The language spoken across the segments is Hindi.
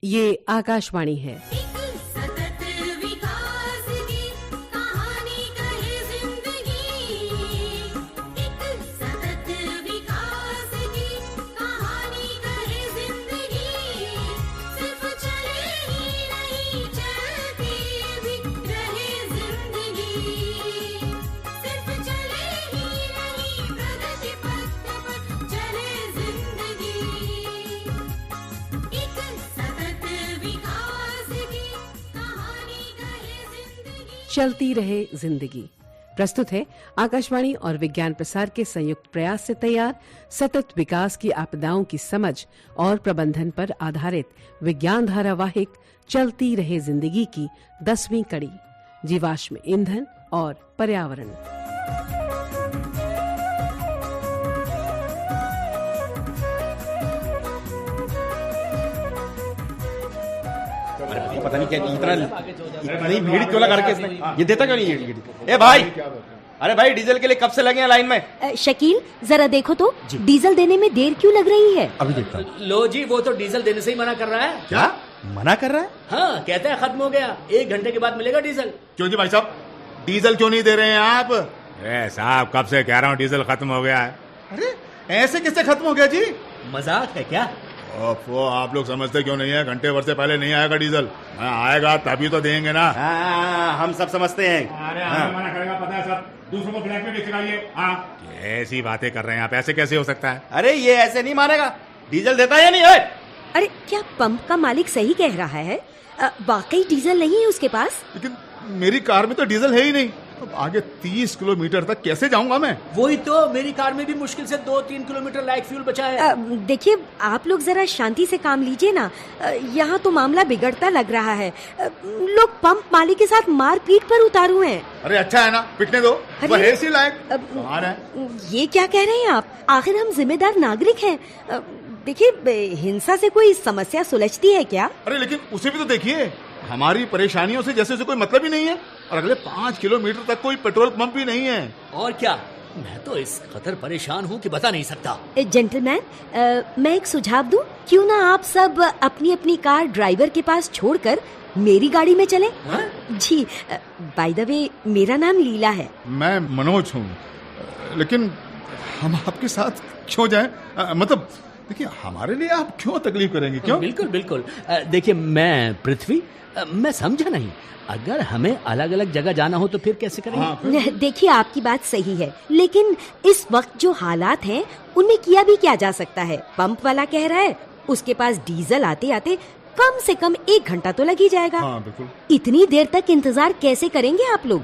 ये आकाशवाणी है। चलती रहे जिंदगी प्रस्तुत है आकाशवाणी और विज्ञान प्रसार के संयुक्त प्रयास से तैयार सतत विकास की आपदाओं की समझ और प्रबंधन पर आधारित विज्ञान धारावाहिक चलती रहे जिंदगी की 10वीं कड़ी, जीवाश्म ईंधन और पर्यावरण। पता नहीं क्या इतनी भीड़ क्यों लगा रखी है इसने? ये देता क्यों नहीं ये? ए भाई, अरे भाई डीजल के लिए कब से लगे हैं लाइन में? शकील जरा देखो तो डीजल देने में देर क्यों लग रही है? अभी देखता हूँ। लो जी, वो तो डीजल देने से ही मना कर रहा है। क्या मना कर रहा है? हाँ, कहते हैं खत्म हो गया, 1 घंटे के बाद मिलेगा डीजल। क्यों जी भाई साहब, डीजल क्यों नहीं दे रहे हैं आप? साहब कब से कह रहा हूँ डीजल खत्म हो गया है। अरे ऐसे कैसे खत्म हो गया जी? मजाक है क्या? वो आप लोग समझते क्यों नहीं है? घंटे भर से पहले नहीं आएगा डीजल। आएगा तभी तो देंगे ना। हम सब समझते हैं। अरे मना करेगा, पता है सब दूसरों को ब्लैक में बेचेगा ये। ऐसी बातें कर रहे हैं आप, ऐसे कैसे हो सकता है? अरे ये ऐसे नहीं मानेगा, डीजल देता है या नहीं? अरे क्या पंप का मालिक सही कह रहा है? वाकई डीजल नहीं है उसके पास? लेकिन मेरी कार में तो डीजल है ही नहीं। अब आगे 30 किलोमीटर तक कैसे जाऊंगा मैं? वही तो, मेरी कार में भी मुश्किल से 2-3 किलोमीटर लाइट फ्यूल बचा है। देखिए आप लोग जरा शांति से काम लीजिए ना। यहाँ तो मामला बिगड़ता लग रहा है। लोग पंप मालिक के साथ मारपीट पर उतारू हैं। अरे अच्छा है ना, पिटने दो, वो है इसी लायक। कौन है? ये क्या कह रहे हैं आप? आखिर हम जिम्मेदार नागरिक हैं। देखिए हिंसा से कोई समस्या सुलझती है क्या? अरे लेकिन उसे भी तो देखिए, हमारी परेशानियों से जैसे कोई मतलब ही नहीं है। और अगले 5 किलोमीटर तक कोई पेट्रोल पंप भी नहीं है। और क्या, मैं तो इस कदर परेशान हूँ कि बता नहीं सकता। जेंटलमैन, मैं एक सुझाव दूं? क्यों ना आप सब अपनी अपनी कार ड्राइवर के पास छोड़कर मेरी गाड़ी में चलें? जी, बाय द वे मेरा नाम लीला है। मैं मनोज हूँ, लेकिन हम आपके साथ क्यों जाएं? मतलब देखिए, हमारे लिए आप क्यों तकलीफ करेंगे? क्यों? बिल्कुल बिल्कुल। देखिए मैं पृथ्वी, मैं समझा नहीं। अगर हमें अलग अलग जगह जाना हो तो फिर कैसे करेंगे? देखिए आपकी बात सही है, लेकिन इस वक्त जो हालात हैं उनमें किया भी क्या जा सकता है? पंप वाला कह रहा है उसके पास डीजल आते आते कम से कम 1 घंटा तो लग ही जाएगा। हाँ, बिल्कुल। इतनी देर तक इंतजार कैसे करेंगे आप लोग?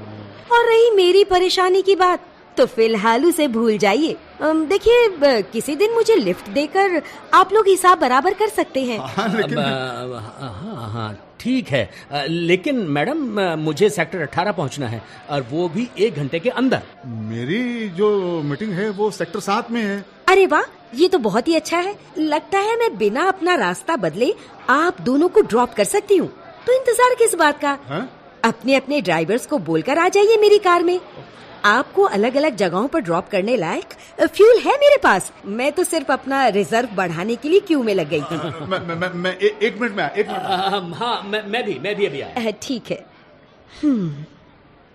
और रही मेरी परेशानी की बात, तो फिलहाल उसे भूल जाइए। देखिए किसी दिन मुझे लिफ्ट देकर आप लोग हिसाब बराबर कर सकते हैं। हाँ ठीक है, लेकिन मैडम मुझे सेक्टर 18 पहुंचना है, और वो भी 1 घंटे के अंदर। मेरी जो मीटिंग है वो सेक्टर 7 में है। अरे वाह, ये तो बहुत ही अच्छा है। लगता है मैं बिना अपना रास्ता बदले आप दोनों को ड्रॉप कर सकती हूँ। तो इंतजार किस बात का? अपने अपने ड्राइवर्स को बोलकर आ जाइए मेरी कार में। आपको अलग अलग जगहों पर ड्रॉप करने लायक फ्यूल है मेरे पास। मैं तो सिर्फ अपना रिजर्व बढ़ाने के लिए क्यू में लग गई थी। मैं 1 मिनट में हाँ, मैं भी अभी आया। ठीक है।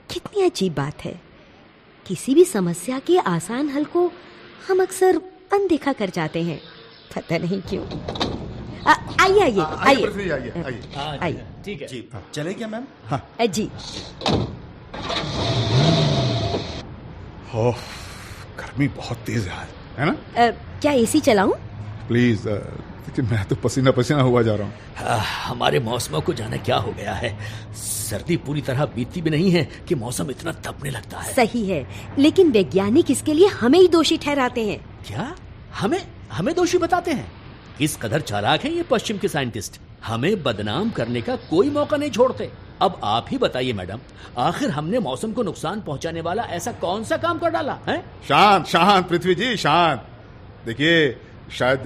कितनी अजीब बात है, किसी भी समस्या के आसान हल को हम अक्सर अनदेखा कर जाते हैं, पता नहीं क्यों। आइए। ठीक है जी, चले क्या मैम? हाँ जी। गर्मी बहुत तेज है ना? क्या एसी चलाऊं? प्लीज, देखिए मैं तो पसीना पसीना हुआ जा रहा हूँ। हमारे मौसमों को जाने क्या हो गया है। सर्दी पूरी तरह बीतती भी नहीं है कि मौसम इतना तपने लगता है। सही है, लेकिन वैज्ञानिक इसके लिए हमें ही दोषी ठहराते हैं। क्या? हमें दोषी बताते हैं? किस कदर चालाक हैं ये पश्चिम के साइंटिस्ट। हमें बदनाम करने का कोई मौका नहीं छोड़ते। अब आप ही बताइए मैडम, आखिर हमने मौसम को नुकसान पहुंचाने वाला ऐसा कौन सा काम कर डाला है? शांत पृथ्वी जी, शांत। देखिए शायद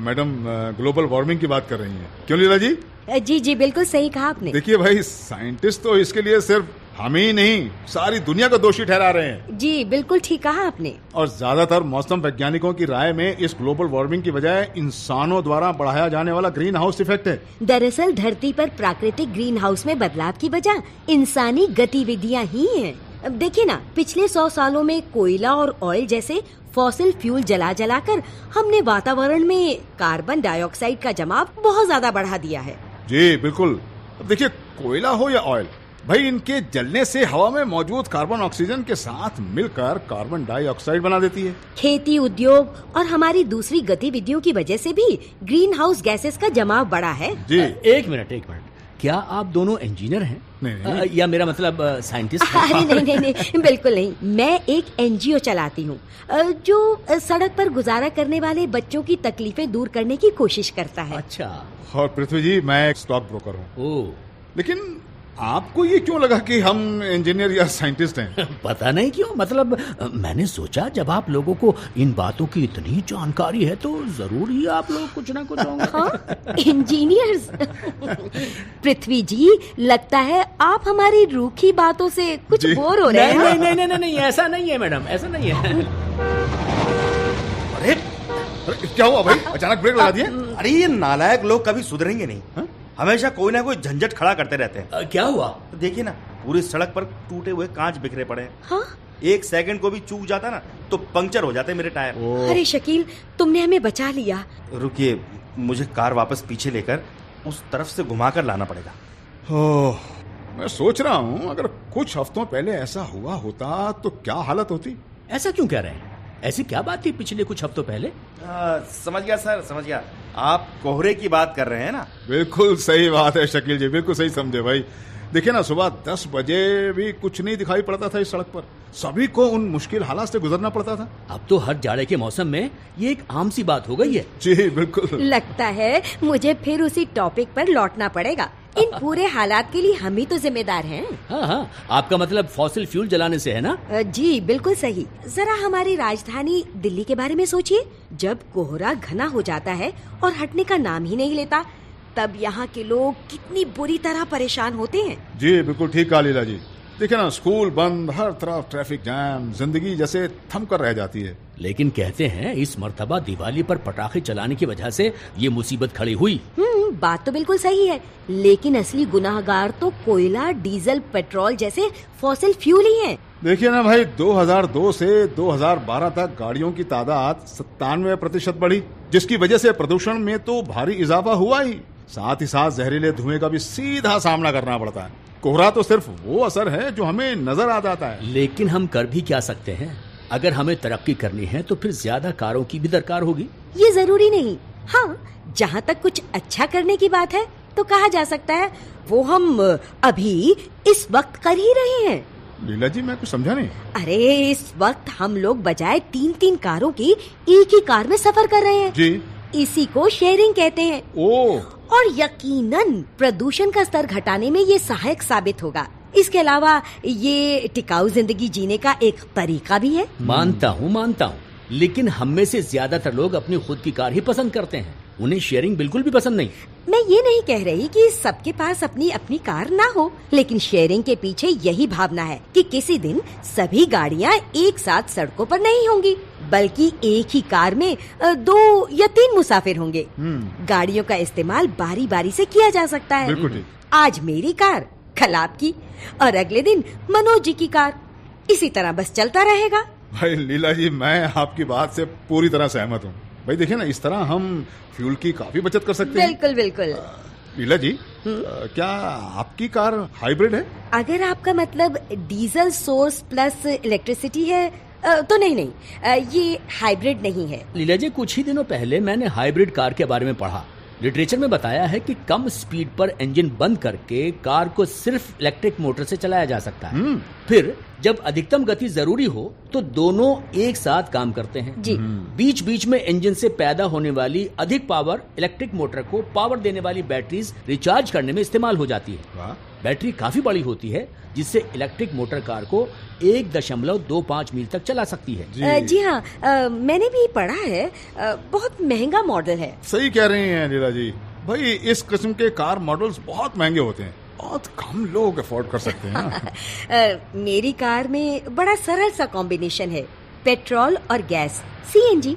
मैडम ग्लोबल वार्मिंग की बात कर रही हैं। क्यों लीला जी? जी बिल्कुल सही कहा आपने। देखिए भाई, साइंटिस्ट तो इसके लिए सिर्फ हम ही नहीं, सारी दुनिया को दोषी ठहरा रहे हैं। जी बिल्कुल ठीक कहा आपने। और ज्यादातर मौसम वैज्ञानिकों की राय में इस ग्लोबल वार्मिंग की वजह इंसानों द्वारा बढ़ाया जाने वाला ग्रीन हाउस इफेक्ट है। दरअसल धरती पर प्राकृतिक ग्रीन हाउस में बदलाव की वजह इंसानी गतिविधियां ही हैं। अब देखिए ना, पिछले 100 सालों में कोयला और ऑयल जैसे फॉसिल फ्यूल जला जलाकर हमने वातावरण में कार्बन डाइऑक्साइड का जमाव बहुत ज्यादा बढ़ा दिया है। जी बिल्कुल। अब देखिए, कोयला हो या ऑयल, भाई इनके जलने से हवा में मौजूद कार्बन ऑक्सीजन के साथ मिलकर कार्बन डाइऑक्साइड बना देती है। खेती, उद्योग और हमारी दूसरी गतिविधियों की वजह से भी ग्रीन हाउस गैसेस का जमाव बढ़ा है। जी एक मिनट, क्या आप दोनों इंजीनियर हैं? नहीं। या मेरा मतलब साइंटिस्ट हैं? अरे नहीं, बिल्कुल नहीं। मैं एक NGO चलाती हूँ जो सड़क पर गुजारा करने वाले बच्चों की तकलीफें दूर करने की कोशिश करता है। अच्छा। और पृथ्वी जी, मैं एक स्टॉक ब्रोकर हूँ। ओह, लेकिन आपको ये क्यों लगा कि हम इंजीनियर या साइंटिस्ट हैं? पता नहीं क्यों, मतलब मैंने सोचा जब आप लोगों को इन बातों की इतनी जानकारी है तो जरूर ही आप लोग कुछ ना कुछ होंगे। हाँ, इंजीनियर्स। पृथ्वी जी, लगता है आप हमारी रूखी बातों से कुछ बोर हो रहे हैं। नहीं, ऐसा नहीं है मैडम, ऐसा नहीं है। अरे क्या हुआ भाई, अचानक ब्रेक लगा दिया? अरे ये नालायक लोग कभी सुधरेंगे नहीं। हमेशा कोई ना कोई झंझट खड़ा करते रहते हैं। क्या हुआ? तो देखिए ना, पूरी सड़क पर टूटे हुए कांच बिखरे पड़े हैं। हाँ? एक सेकंड को भी चूक जाता ना तो पंक्चर हो जाते मेरे टायर। अरे शकील, तुमने हमें बचा लिया। रुकिए, मुझे कार वापस पीछे लेकर उस तरफ से घुमाकर लाना पड़ेगा। ओह, मैं सोच रहा हूँ अगर कुछ हफ्तों पहले ऐसा हुआ होता तो क्या हालत होती। ऐसा क्यों कह रहे हैं? ऐसी क्या बात थी पिछले कुछ हफ्तों पहले? समझ गया सर, समझ गया। आप कोहरे की बात कर रहे हैं ना? बिल्कुल सही बात है शकील जी, बिल्कुल सही समझे भाई। देखिए ना, सुबह 10 बजे भी कुछ नहीं दिखाई पड़ता था इस सड़क पर। सभी को उन मुश्किल हालात से गुजरना पड़ता था। अब तो हर जाड़े के मौसम में ये एक आम सी बात हो गई है। जी बिल्कुल। लगता है मुझे फिर उसी टॉपिक पर लौटना पड़ेगा। इन पूरे हालात के लिए हम ही तो जिम्मेदार हैं। हाँ, आपका मतलब फॉसिल फ्यूल जलाने से है ना? जी बिल्कुल सही। जरा हमारी राजधानी दिल्ली के बारे में सोचिए। जब कोहरा घना हो जाता है और हटने का नाम ही नहीं लेता, तब यहाँ के लोग कितनी बुरी तरह परेशान होते हैं। जी बिल्कुल ठीक कहा लीला जी। देखिए ना, स्कूल बंद, हर तरफ ट्रैफिक जैम, जिंदगी जैसे थम कर रह जाती है। लेकिन कहते हैं इस मर्तबा दिवाली पर पटाखे चलाने की वजह से ये मुसीबत खड़ी हुई। बात तो बिल्कुल सही है, लेकिन असली गुनाहगार तो कोयला, डीजल, पेट्रोल जैसे फॉसिल फ्यूल ही हैं। देखिए ना भाई, 2002 से 2012 तक गाड़ियों की तादाद 97% बढ़ी, जिसकी वजह से प्रदूषण में तो भारी इजाफा हुआ ही। साथ ही साथ जहरीले धुएं का भी सीधा सामना करना पड़ता है। कोहरा तो सिर्फ वो असर है जो हमें नजर आ जाता है। लेकिन हम कर भी क्या सकते हैं? अगर हमें तरक्की करनी है तो फिर ज्यादा कारों की भी दरकार होगी। ये जरूरी नहीं। हाँ, जहाँ तक कुछ अच्छा करने की बात है तो कहा जा सकता है वो हम अभी इस वक्त कर ही रहे हैं। लीला जी, मैं कुछ समझा नहीं। अरे इस वक्त हम लोग बजाय 3-3 कारों की एक ही कार में सफर कर रहे हैं जी। इसी को शेयरिंग कहते हैं। ओह, और यकीनन प्रदूषण का स्तर घटाने में ये सहायक साबित होगा। इसके अलावा ये टिकाऊ जिंदगी जीने का एक तरीका भी है। मानता हूँ, लेकिन हम में से ज्यादातर लोग अपनी खुद की कार ही पसंद करते हैं। उन्हें शेयरिंग बिल्कुल भी पसंद नहीं। मैं ये नहीं कह रही कि सबके पास अपनी अपनी कार ना हो, लेकिन शेयरिंग के पीछे यही भावना है कि किसी दिन सभी गाड़ियाँ एक साथ सड़कों पर नहीं होंगी, बल्कि एक ही कार में 2 या 3 मुसाफिर होंगे। गाड़ियों का इस्तेमाल बारी बारी से किया जा सकता है। बिल्कुल ठीक। आज मेरी कार, कल आपकी और अगले दिन मनोज जी की कार। इसी तरह बस चलता रहेगा। भाई लीला जी, मैं आपकी बात से पूरी तरह सहमत हूँ। भाई देखिए ना, इस तरह हम फ्यूल की काफी बचत कर सकते हैं। बिल्कुल बिल्कुल। लीला जी, क्या आपकी कार हाइब्रिड है? अगर आपका मतलब डीजल सोर्स प्लस इलेक्ट्रिसिटी है तो नहीं, ये हाइब्रिड नहीं है। लीला जी, कुछ ही दिनों पहले मैंने हाइब्रिड कार के बारे में पढ़ा। लिटरेचर में बताया है कि कम स्पीड पर इंजन बंद करके कार को सिर्फ इलेक्ट्रिक मोटर से चलाया जा सकता है। फिर जब अधिकतम गति जरूरी हो तो दोनों एक साथ काम करते हैं। जी। बीच बीच में इंजन से पैदा होने वाली अधिक पावर इलेक्ट्रिक मोटर को पावर देने वाली बैटरीज रिचार्ज करने में इस्तेमाल हो जाती है। वाह। बैटरी काफी बड़ी होती है, जिससे इलेक्ट्रिक मोटर कार को 1.25 मील तक चला सकती है। जी हाँ, मैंने भी पढ़ा है। बहुत महंगा मॉडल है। सही कह रही हैं लीला जी। भाई इस किस्म के कार मॉडल्स बहुत महंगे होते हैं। बहुत कम लोग अफोर्ड कर सकते हैं ना। मेरी कार में बड़ा सरल सा कॉम्बिनेशन है, पेट्रोल और गैस, सीएनजी।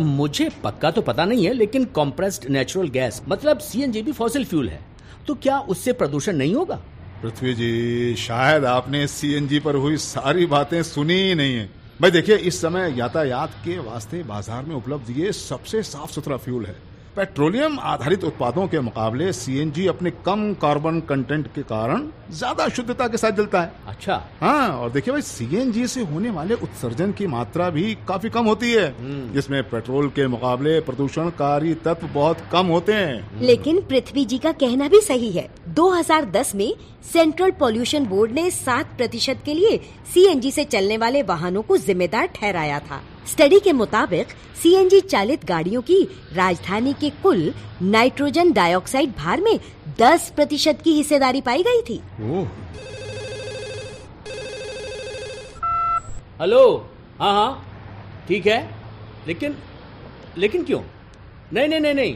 मुझे पक्का तो पता नहीं है, लेकिन कॉम्प्रेस्ड नेचुरल गैस मतलब सीएनजी भी फॉसिल फ्यूल है, तो क्या उससे प्रदूषण नहीं होगा? पृथ्वी जी, शायद आपने सीएनजी पर हुई सारी बातें सुनी ही नहीं है। भाई देखिए, इस समय यातायात के वास्ते बाजार में उपलब्ध ये सबसे साफ सुथरा फ्यूल है। पेट्रोलियम आधारित उत्पादों के मुकाबले सीएनजी अपने कम कार्बन कंटेंट के कारण ज्यादा शुद्धता के साथ जलता है। अच्छा। हाँ, और देखिए भाई, सीएनजी से होने वाले उत्सर्जन की मात्रा भी काफी कम होती है, जिसमें पेट्रोल के मुकाबले प्रदूषणकारी तत्व बहुत कम होते हैं। लेकिन पृथ्वी जी का कहना भी सही है। 2010 में सेंट्रल पॉल्यूशन बोर्ड ने 7% के लिए सीएनजी से चलने वाले वाहनों को जिम्मेदार ठहराया था। स्टडी के मुताबिक सीएनजी चालित गाड़ियों की राजधानी के कुल नाइट्रोजन डाइऑक्साइड भार में 10% की हिस्सेदारी पाई गई थी। हेलो, हाँ, ठीक है, लेकिन क्यों? नहीं,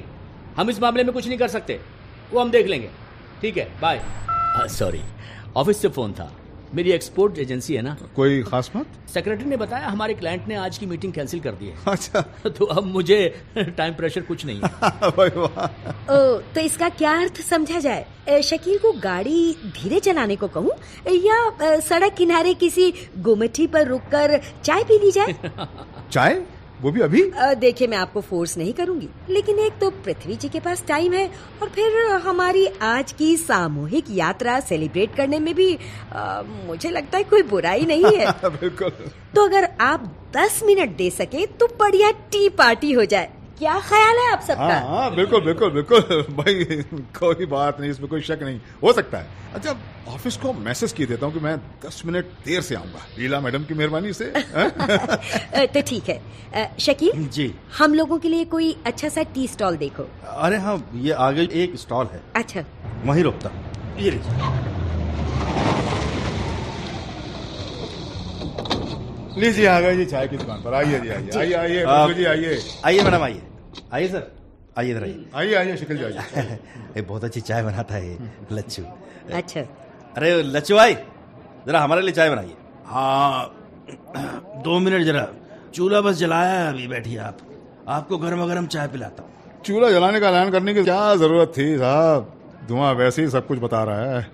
हम इस मामले में कुछ नहीं कर सकते, वो हम देख लेंगे। ठीक है, बाय। सॉरी, ऑफिस से फोन था, मेरी एक्सपोर्ट एजेंसी है ना। कोई खास बात? सेक्रेटरी ने बताया हमारे क्लाइंट ने आज की मीटिंग कैंसिल कर दी है। अच्छा। तो अब मुझे टाइम प्रेशर कुछ नहीं है। तो इसका क्या अर्थ समझा जाए? शकील को गाड़ी धीरे चलाने को कहूँ या सड़क किनारे किसी गुमटी पर रुककर चाय पी ली जाए? चाय? वो भी अभी? देखिए, मैं आपको फोर्स नहीं करूंगी, लेकिन एक तो पृथ्वी जी के पास टाइम है और फिर हमारी आज की सामूहिक यात्रा सेलिब्रेट करने में भी मुझे लगता है कोई बुराई नहीं है। बिल्कुल। तो अगर आप 10 मिनट दे सके तो बढ़िया टी पार्टी हो जाए। क्या ख्याल है आप सबका? हाँ, बिल्कुल भाई, कोई बात नहीं, इसमें कोई शक नहीं, हो सकता है। अच्छा, ऑफिस को मैसेज की देता हूँ कि मैं 10 मिनट देर से आऊंगा, लीला मैडम की मेहरबानी से। तो ठीक है। शकील जी, हम लोगों के लिए कोई अच्छा सा टी स्टॉल देखो। अरे हाँ, ये आगे एक स्टॉल है। अच्छा, वहीं रुकता हूँ। ये लीजिए, आ गए जी चाय की दुकान पर। आइए जी, आइए मैडम, आइए सर, आइए इधर आइए शकील जी, आइए। बहुत अच्छी चाय बनाता है लच्छू। अच्छा। अरे लच्छू भाई, जरा हमारे लिए चाय बनाइए। हाँ, 2 मिनट, जरा चूल्हा बस जलाया है, अभी बैठिए आप, आपको गर्मा गर्म चाय पिलाता हूँ। चूल्हा जलाने का ऐलान करने की क्या जरूरत थी साहब, धुआं वैसे ही सब कुछ बता रहा है।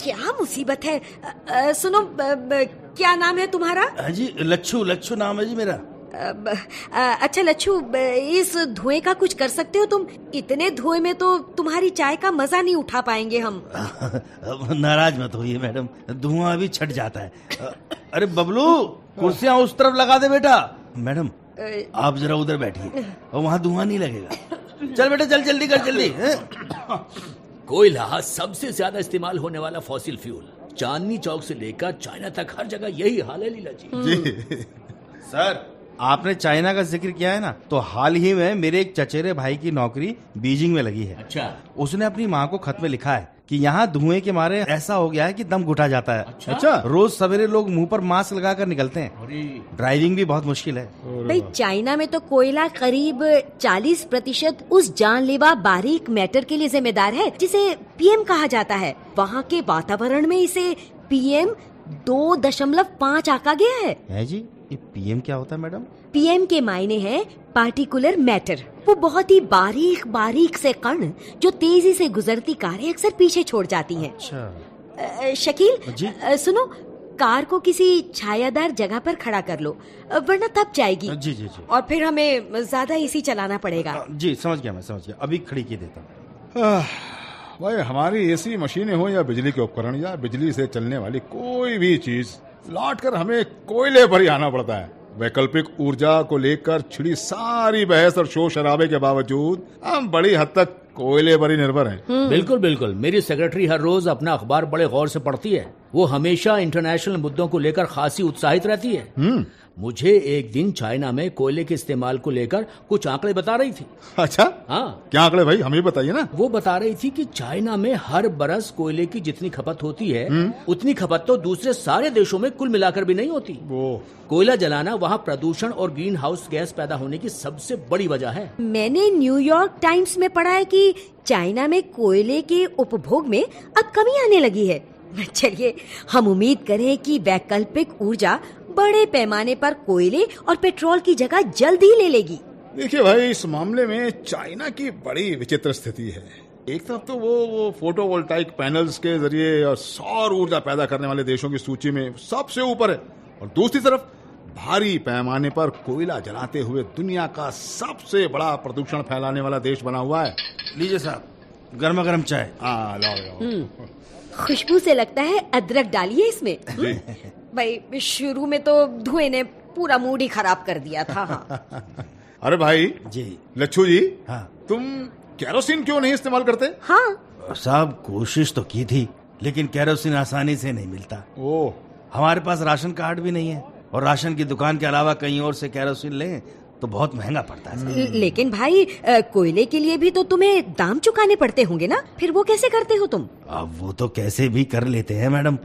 क्या मुसीबत है। सुनो, क्या नाम है तुम्हारा? जी, लच्छू नाम है जी मेरा। अच्छा लच्छू, इस धुएं का कुछ कर सकते हो तुम? इतने धुएं में तो तुम्हारी चाय का मजा नहीं उठा पाएंगे हम। नाराज मत होइए मैडम, धुआं अभी छट जाता है। अरे बबलू, कुर्सियां उस तरफ लगा दे बेटा। मैडम, आप जरा उधर बैठिए और वहाँ धुआं नहीं लगेगा। चल बेटा, चल, जल्दी कर, जल्दी। कोयला सबसे ज्यादा इस्तेमाल होने वाला फॉसिल फ्यूल, चांदनी चौक से लेकर चाइना तक हर जगह यही हाल है लीला जी। सर, आपने चाइना का जिक्र किया है ना, तो हाल ही में मेरे एक चचेरे भाई की नौकरी बीजिंग में लगी है। अच्छा। उसने अपनी माँ को खत में लिखा है कि यहाँ धुएं के मारे ऐसा हो गया है कि दम घुटा जाता है। अच्छा। रोज सवेरे लोग मुंह पर मास्क लगाकर निकलते हैं, ड्राइविंग भी बहुत मुश्किल है। भाई, चाइना में तो कोयला करीब 40% उस जानलेवा बारीक मैटर के लिए जिम्मेदार है जिसे पीएम कहा जाता है। वहाँ के वातावरण में इसे पीएम 2.5 आंका गया है जी। ये पीएम क्या होता है मैडम? पीएम के मायने हैं पार्टिकुलर मैटर। वो बहुत ही बारीक से कण जो तेजी से गुजरती कारें अक्सर पीछे छोड़ जाती हैं। अच्छा। शकील जी? सुनो, कार को किसी छायादार जगह पर खड़ा कर लो, वरना तप जाएगी। जी। और फिर हमें ज्यादा एसी चलाना पड़ेगा। जी, समझ गया, मैं समझ गया, अभी खड़ी की देता हूँ। भाई, हमारी एसी मशीनें हो या बिजली के उपकरण या बिजली से चलने वाली कोई भी चीज, लौट कर हमें कोयले पर ही आना पड़ता है। वैकल्पिक ऊर्जा को लेकर छिड़ी सारी बहस और शोर शराबे के बावजूद हम बड़ी हद तक कोयले पर ही निर्भर हैं। बिल्कुल, मेरी सेक्रेटरी हर रोज अपना अखबार बड़े गौर से पढ़ती है वो हमेशा इंटरनेशनल मुद्दों को लेकर खासी उत्साहित रहती है। मुझे एक दिन चाइना में कोयले के इस्तेमाल को लेकर कुछ आंकड़े बता रही थी। अच्छा, हाँ, क्या आंकड़े भाई, हमें बताइए ना। वो बता रही थी कि चाइना में हर बरस कोयले की जितनी खपत होती है उतनी खपत तो दूसरे सारे देशों में कुल मिलाकर भी नहीं होती। वो कोयला जलाना वहाँ प्रदूषण और ग्रीन हाउस गैस पैदा होने की सबसे बड़ी वजह है। मैंने न्यूयॉर्क टाइम्स में पढ़ा है कि चाइना में कोयले के उपभोग में अब कमी आने लगी है। चलिए हम उम्मीद करें कि वैकल्पिक ऊर्जा बड़े पैमाने पर कोयले और पेट्रोल की जगह जल्द ही ले लेगी। देखिए भाई, इस मामले में चाइना की बड़ी विचित्र स्थिति है। एक तरफ तो वो फोटोवोल्टाइक पैनल्स के जरिए और सौर ऊर्जा पैदा करने वाले देशों की सूची में सबसे ऊपर है, और दूसरी तरफ भारी पैमाने पर कोयला जलाते हुए दुनिया का सबसे बड़ा प्रदूषण फैलाने वाला देश बना हुआ है। लीजिए साहब, गर्मा गर्म चाय। लाओ। खुशबू से लगता है अदरक डालिए इसमें। भाई शुरू में तो धुएं ने पूरा मूड ही खराब कर दिया था। हाँ। अरे भाई जी, लच्छू जी, हाँ, तुम केरोसिन क्यों नहीं इस्तेमाल करते? हाँ साहब कोशिश तो की थी, लेकिन केरोसिन आसानी से नहीं मिलता। ओह, हमारे पास राशन कार्ड भी नहीं है, और राशन की दुकान के अलावा कहीं और से केरोसिन लें तो बहुत महंगा पड़ता है। लेकिन भाई कोयले के लिए भी तो तुम्हें दाम चुकाने पड़ते होंगे ना, फिर वो कैसे करते हो तुम? अब वो तो कैसे भी कर लेते हैं मैडम।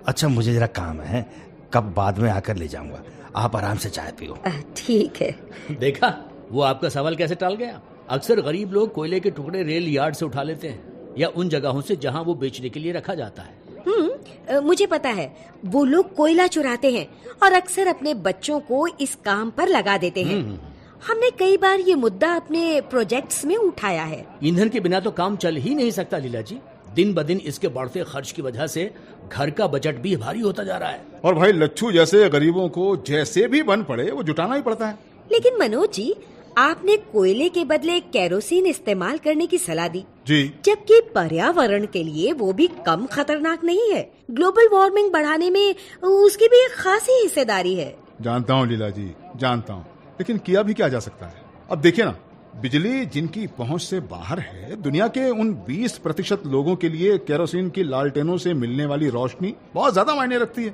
अच्छा, मुझे जरा काम है, कब बाद में आकर ले जाऊंगा, आप आराम से चाय पियो। ठीक है। देखा, वो आपका सवाल कैसे टाल गया। अक्सर गरीब लोग कोयले के टुकड़े रेल यार्ड से उठा लेते हैं या उन जगहों से जहां वो बेचने के लिए रखा जाता है। मुझे पता है, वो लोग कोयला चुराते हैं और अक्सर अपने बच्चों को इस काम पर लगा देते हैं। हमने कई बार ये मुद्दा अपने प्रोजेक्ट्स में उठाया है। ईंधन के बिना तो काम चल ही नहीं सकता लीला जी। दिन ब दिन इसके बढ़ते खर्च की वजह से घर का बजट भी भारी होता जा रहा है। और भाई लच्छू जैसे गरीबों को जैसे भी बन पड़े वो जुटाना ही पड़ता है। लेकिन मनोज जी, आपने कोयले के बदले केरोसिन इस्तेमाल करने की सलाह दी जी, जबकि पर्यावरण के लिए वो भी कम खतरनाक नहीं है। ग्लोबल वार्मिंग बढ़ाने में उसकी भी एक खासी हिस्सेदारी है। जानता हूँ लीला जी, जानता हूँ, लेकिन किया भी क्या जा सकता है। अब देखिए ना, बिजली जिनकी पहुंच से बाहर है, दुनिया के उन 20% लोगों के लिए केरोसिन की लालटेनों से मिलने वाली रोशनी बहुत ज्यादा मायने रखती है।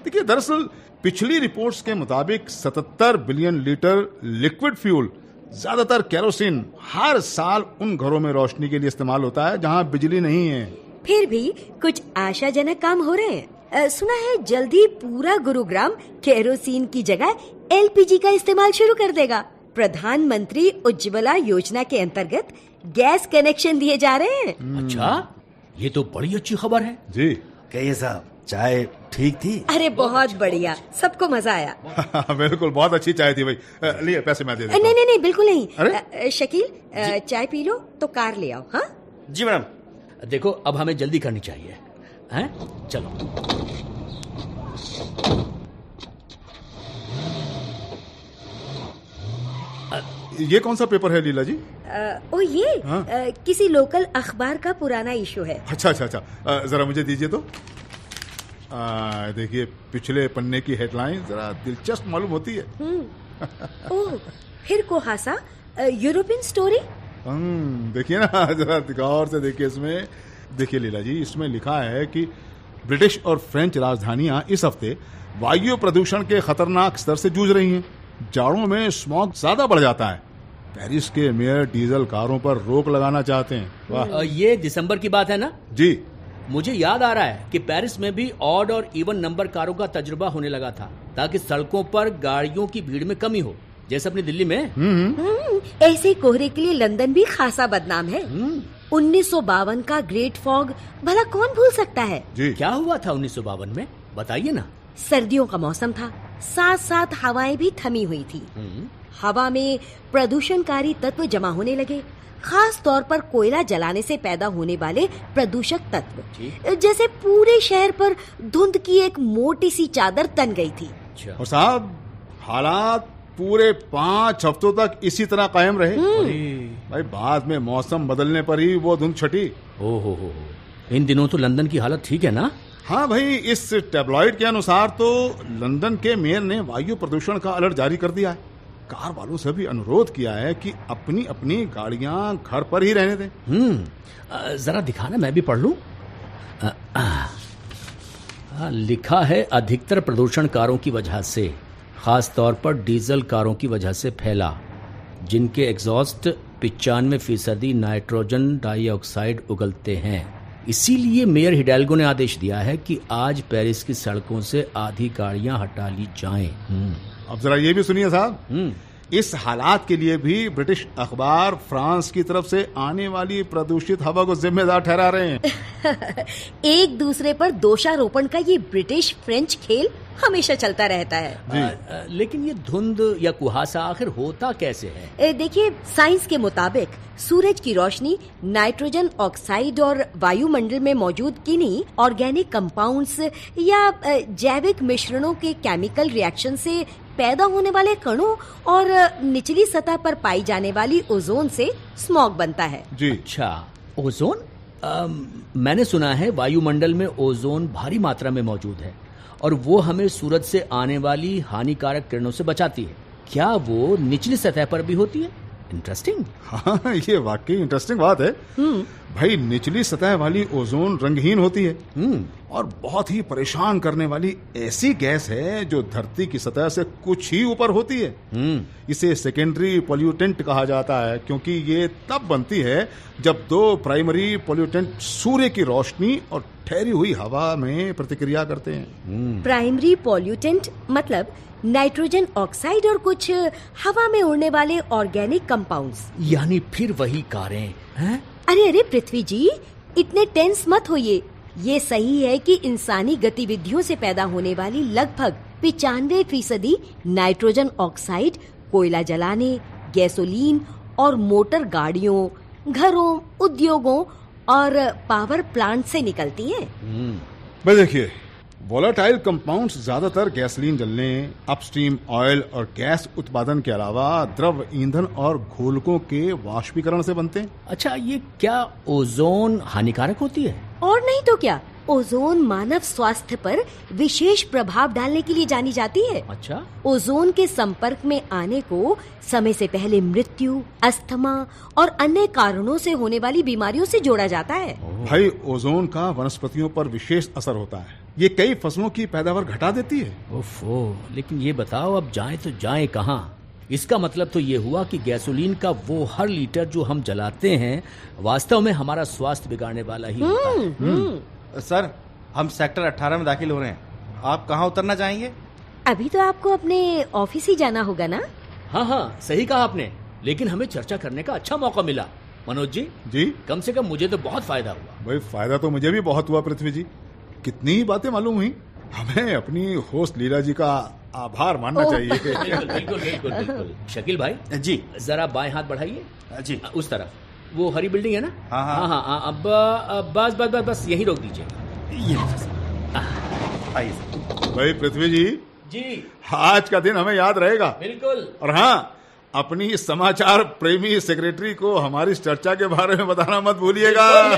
देखिए, दरअसल पिछली रिपोर्ट्स के मुताबिक 77 बिलियन लीटर लिक्विड फ्यूल, ज्यादातर केरोसिन, हर साल उन घरों में रोशनी के लिए इस्तेमाल होता है जहां बिजली नहीं है। फिर भी कुछ आशाजनक काम हो रहे हैं। सुना है जल्दी पूरा गुरुग्राम केरोसिन की जगह LPG का इस्तेमाल शुरू कर देगा। प्रधानमंत्री उज्ज्वला योजना के अंतर्गत गैस कनेक्शन दिए जा रहे हैं। अच्छा, ये तो बड़ी अच्छी खबर है जी। कहिए साहब, चाय ठीक थी? अरे बहुत बढ़िया, सबको मजा आया। बिल्कुल, बहुत अच्छी चाय थी भाई। लिए पैसे मैं दे देता हूं। नहीं नहीं नहीं, बिल्कुल नहीं। अरे? शकील, चाय पी लो तो कार ले आओ। हाँ जी मैडम। देखो, अब हमें जल्दी करनी चाहिए, हैं? चलो। ये कौन सा पेपर है लीला जी? ओ ये हाँ? किसी लोकल अखबार का पुराना इशू है। अच्छा अच्छा अच्छा, जरा मुझे दीजिए तो। देखिए, पिछले पन्ने की हेडलाइन जरा दिलचस्प मालूम होती है। ओह, फिर कोहासा यूरोपियन स्टोरी। देखिए ना, जरा गौर से देखिए इसमें। देखिए लीला जी, इसमें लिखा है कि ब्रिटिश और फ्रेंच राजधानियां इस हफ्ते वायु प्रदूषण के खतरनाक स्तर से जूझ रही हैं। जाड़ों में स्मॉग ज्यादा बढ़ जाता है। पेरिस के मेयर डीजल कारों पर रोक लगाना चाहते हैं। वाह। ये दिसंबर की बात है ना जी। मुझे याद आ रहा है कि पेरिस में भी ऑड और इवन नंबर कारों का तजुर्बा होने लगा था, ताकि सड़कों पर गाड़ियों की भीड़ में कमी हो, जैसे अपनी दिल्ली में। ऐसे कोहरे के लिए लंदन भी खासा बदनाम है। 1952 का ग्रेट फॉग भला कौन भूल सकता है। जी। क्या हुआ था 1952 में, बताइए ना। सर्दियों का मौसम था, साथ साथ हवाएं भी थमी हुई थी। हवा में प्रदूषणकारी तत्व जमा होने लगे, खास तौर पर कोयला जलाने से पैदा होने वाले प्रदूषक तत्व, जैसे पूरे शहर पर धुंध की एक मोटी सी चादर तन गई थी। और साहब, हालात पूरे 5 हफ्तों तक इसी तरह कायम रहे। भाई बाद में मौसम बदलने पर ही वो धुंध छटी। ओहो, इन दिनों तो लंदन की हालत ठीक है ना? हाँ भाई, इस टैब्लॉइड के अनुसार तो लंदन के मेयर ने वायु प्रदूषण का अलर्ट जारी कर दिया है। कार वालों से भी अनुरोध किया है कि अपनी अपनी गाड़ियां घर पर ही रहने दें। जरा दिखाना, मैं भी पढ़ लूं। हाँ, लिखा है अधिकतर प्रदूषण कारों की वजह से, खास तौर पर डीजल कारों की वजह से फैला, जिनके एग्जॉस्ट 95% नाइट्रोजन डाइऑक्साइड उगलते हैं। इसीलिए मेयर हिडेल्गो ने आदेश दिया है कि आज पेरिस की सड़कों से आधी गाड़ियां हटा ली जाएं। अब जरा ये भी सुनिए साहब, इस हालात के लिए भी ब्रिटिश अखबार फ्रांस की तरफ से आने वाली प्रदूषित हवा को जिम्मेदार ठहरा रहे हैं। एक दूसरे पर दोषारोपण का ये ब्रिटिश फ्रेंच खेल हमेशा चलता रहता है। लेकिन ये धुंध या कुहासा आखिर होता कैसे है? देखिए, साइंस के मुताबिक सूरज की रोशनी नाइट्रोजन ऑक्साइड और वायुमंडल में मौजूद किन्हीं ऑर्गेनिक कंपाउंड्स या जैविक मिश्रणों के केमिकल रिएक्शन से पैदा होने वाले कणों और निचली सतह पर पाई जाने वाली ओजोन से स्मॉग बनता है। जी। अच्छा, ओजोन? मैंने सुना है वायुमंडल में ओजोन भारी मात्रा में मौजूद है और वो हमें सूरज से आने वाली हानिकारक किरणों से बचाती है। क्या वो निचली सतह पर भी होती है? इंटरेस्टिंग। हाँ, ये वाकई इंटरेस्टिंग बात है। भाई, निचली सतह वाली ओजोन रंगहीन होती है और बहुत ही परेशान करने वाली ऐसी गैस है जो धरती की सतह से कुछ ही ऊपर होती है। इसे सेकेंडरी पोल्यूटेंट कहा जाता है क्योंकि ये तब बनती है जब दो प्राइमरी पोल्यूटेंट सूर्य की रोशनी और ठहरी हुई हवा में प्रतिक्रिया करते हैं। प्राइमरी पोल्यूटेंट मतलब नाइट्रोजन ऑक्साइड और कुछ हवा में उड़ने वाले ऑर्गेनिक कंपाउंड्स। यानी फिर वही कारें हैं? अरे पृथ्वी जी, इतने टेंस मत होइए। ये सही है कि इंसानी गतिविधियों से पैदा होने वाली लगभग 95% नाइट्रोजन ऑक्साइड कोयला जलाने, गैसोलीन और मोटर गाड़ियों, घरों, उद्योगों और पावर प्लांट से निकलती हैं। भाई देखिए, वोलेटाइल कंपाउंड्स ज्यादातर गैसोलीन जलने, अपस्ट्रीम ऑयल और गैस उत्पादन के अलावा द्रव ईंधन और घोलकों के वाष्पीकरण से बनते हैं। अच्छा, ये क्या ओजोन हानिकारक होती है? और नहीं तो क्या, ओजोन मानव स्वास्थ्य पर विशेष प्रभाव डालने के लिए जानी जाती है। अच्छा। ओजोन के संपर्क में आने को समय से पहले मृत्यु, अस्थमा और अन्य कारणों से होने वाली बीमारियों से जोड़ा जाता है। भाई, ओजोन का वनस्पतियों पर विशेष असर होता है। ये कई फसलों की पैदावार घटा देती है। ओफो, लेकिन ये बताओ, अब जाएं तो जाएं कहाँ? इसका मतलब तो ये हुआ कि गैसोलीन का वो हर लीटर जो हम जलाते हैं वास्तव में हमारा स्वास्थ्य बिगाड़ने वाला ही होता है। सर, हम सेक्टर 18 में दाखिल हो रहे हैं। आप कहाँ उतरना चाहेंगे? अभी तो आपको अपने ऑफिस ही जाना होगा ना? हाँ, सही कहा आपने। लेकिन हमें चर्चा करने का अच्छा मौका मिला। मनोज जी। जी। कम से कम मुझे तो बहुत फायदा हुआ। भाई, फायदा तो मुझे भी बहुत हुआ पृथ्वी जी। कितनी ही बातें मालूम हुई। हमें अपनी होस्ट लीला जी का आभार मानना चाहिए। बिल्कुल। शकील भाई जी, जरा बाएं हाथ बढ़ाइए। जी, उस तरफ, वो हरी बिल्डिंग है ना? हाँ। अब बस यही रोक दीजिए। आइए। भाई पृथ्वी जी, आज का दिन हमें याद रहेगा। बिल्कुल। और हाँ, अपनी समाचार प्रेमी सेक्रेटरी को हमारी इस चर्चा के बारे में बताना मत भूलिएगा।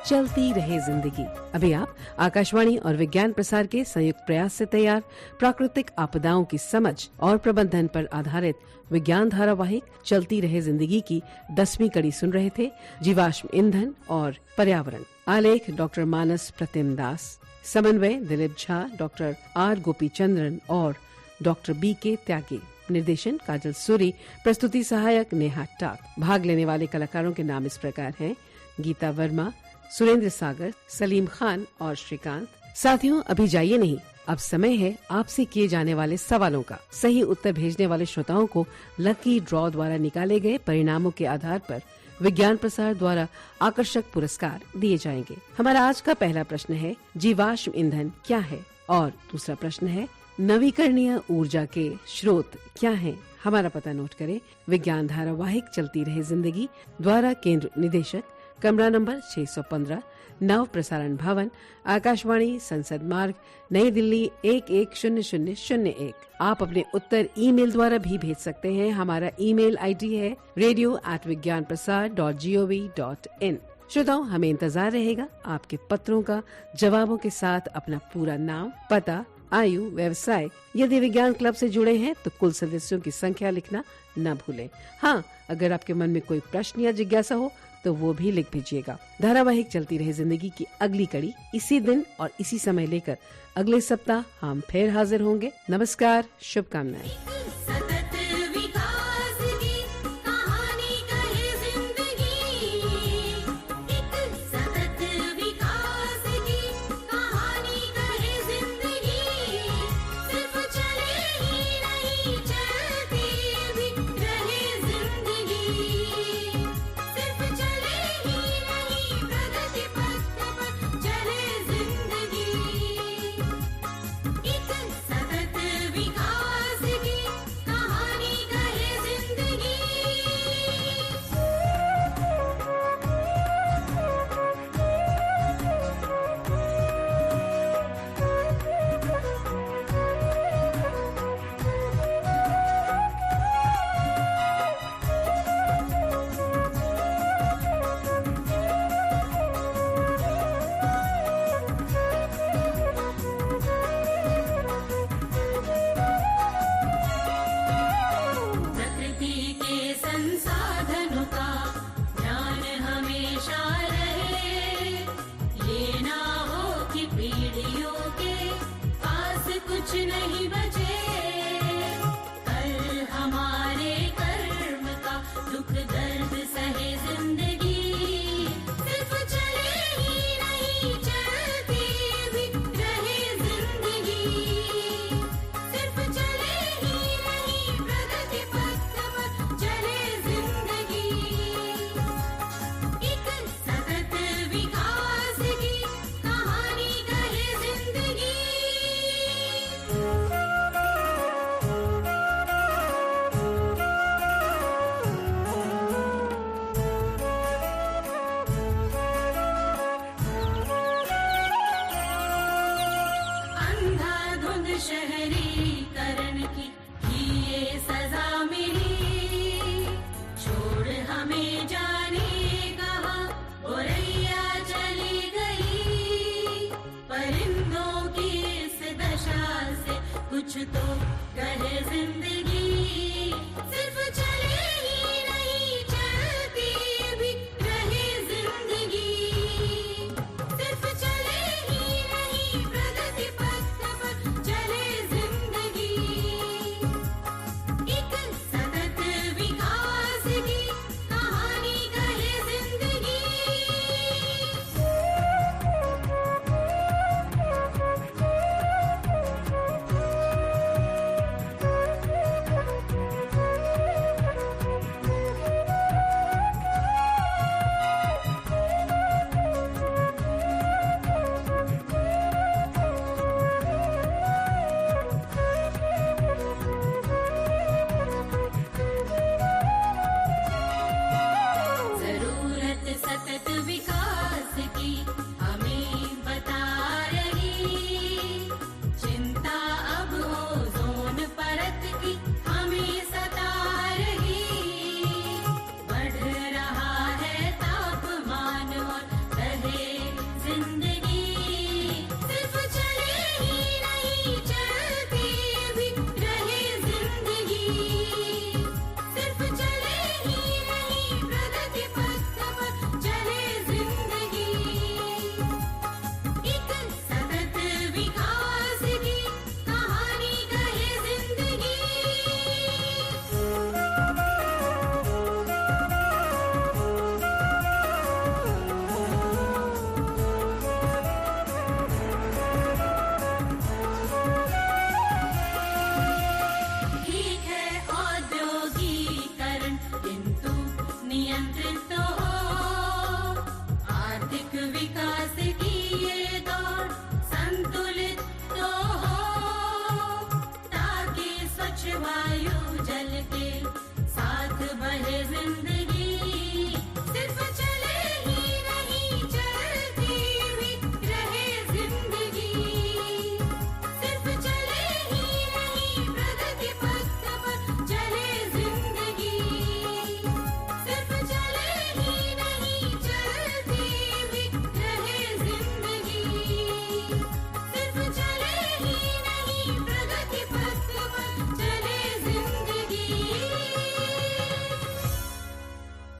चलती रहे जिंदगी। अभी आप आकाशवाणी और विज्ञान प्रसार के संयुक्त प्रयास से तैयार प्राकृतिक आपदाओं की समझ और प्रबंधन पर आधारित विज्ञान धारावाहिक चलती रहे जिंदगी की 10वीं कड़ी सुन रहे थे। जीवाश्म ईंधन और पर्यावरण। आलेख डॉक्टर मानस प्रतिम दास। समन्वय दिलीप झा, डॉक्टर आर गोपीचंद्रन और डॉक्टर BK त्यागी। निर्देशन काजल सूरी। प्रस्तुति सहायक नेहा टाक। भाग लेने वाले कलाकारों के नाम इस प्रकार हैं: गीता वर्मा, सुरेंद्र सागर, सलीम खान और श्रीकांत। साथियों, अभी जाइए नहीं, अब समय है आपसे किए जाने वाले सवालों का। सही उत्तर भेजने वाले श्रोताओं को लकी ड्रॉ द्वारा निकाले गए परिणामों के आधार पर विज्ञान प्रसार द्वारा आकर्षक पुरस्कार दिए जाएंगे। हमारा आज का पहला प्रश्न है, जीवाश्म ईंधन क्या है? और दूसरा प्रश्न है, नवीकरणीय ऊर्जा के स्रोत क्या हैं? हमारा पता नोट करें। विज्ञान धारावाहिक चलती रहे जिंदगी द्वारा केंद्र निदेशक, कमरा नंबर 615, नव प्रसारण भवन, आकाशवाणी, संसद मार्ग, नई दिल्ली 110001। आप अपने उत्तर ईमेल द्वारा भी भेज सकते हैं। हमारा ईमेल आईडी है radio@vigyanprasar.gov.in। श्रोताओं, हमें इंतजार रहेगा आपके पत्रों का। जवाबों के साथ अपना पूरा नाम, पता आयु, व्यवसाय। यदि विज्ञान क्लब से जुड़े हैं तो कुल सदस्यों की संख्या लिखना न भूलें। हाँ, अगर आपके मन में कोई प्रश्न या जिज्ञासा हो तो वो भी लिख भेजिएगा। धारावाहिक चलती रहे जिंदगी की अगली कड़ी इसी दिन और इसी समय लेकर अगले सप्ताह हम फिर हाजिर होंगे। नमस्कार, शुभकामनाएं। सतत विकास की कहानी कहे जिंदगी, एक सतत विकास की कहानी कहे जिंदगी, सिर्फ चले ही नहीं चलती भी रहे जिंदगी, सिर्फ चले ही नहीं प्रगति पथ पर चले जिंदगी, एक सतत विकास की कहानी कहे जिंदगी। प्रकृति के संसाधनों का ध्यान हमेशा रहे, ये ना हो कि पीढ़ियों के पास कुछ नहीं बचे, कल हमारे कर्म का दुख दर्द सहे जिंदगी, सिर्फ चले ही नहीं चलती भी रहे जिंदगी, सिर्फ चले ही नहीं प्रगति पथ पर चले जिंदगी, एक सतत विकास की कहानी कहे जिंदगी। अंधाधुंध शहरीकरण की ही ये सजा मिली, छोड़ हमें जाने कहाँ गोरैया चली गई, परिंदों की इस दशा से कुछ तो कहे जिंदगी, सिर्फ चले ही नहीं चलती भी रहे जिंदगी, सिर्फ चले ही नहीं प्रगति पथ पर चले जिंदगी, एक सतत विकास की कहानी कहे जिंदगी। जरूरत सतत विकास की हमें बता रही, चिंता अब ओजोन परत की हमें सता रही, बढ़ रहा है तापमान और रहे जिंदगी, सिर्फ चले ही नहीं चलती भी रहे जिंदगी, सिर्फ चले ही नहीं प्रगति पथ पर चले जिंदगी, एक सतत विकास की कहानी कहे जिंदगी। ठीक है औद्योगिकरण किंतु नियंत्रित तो हो, आर्थिक विकास की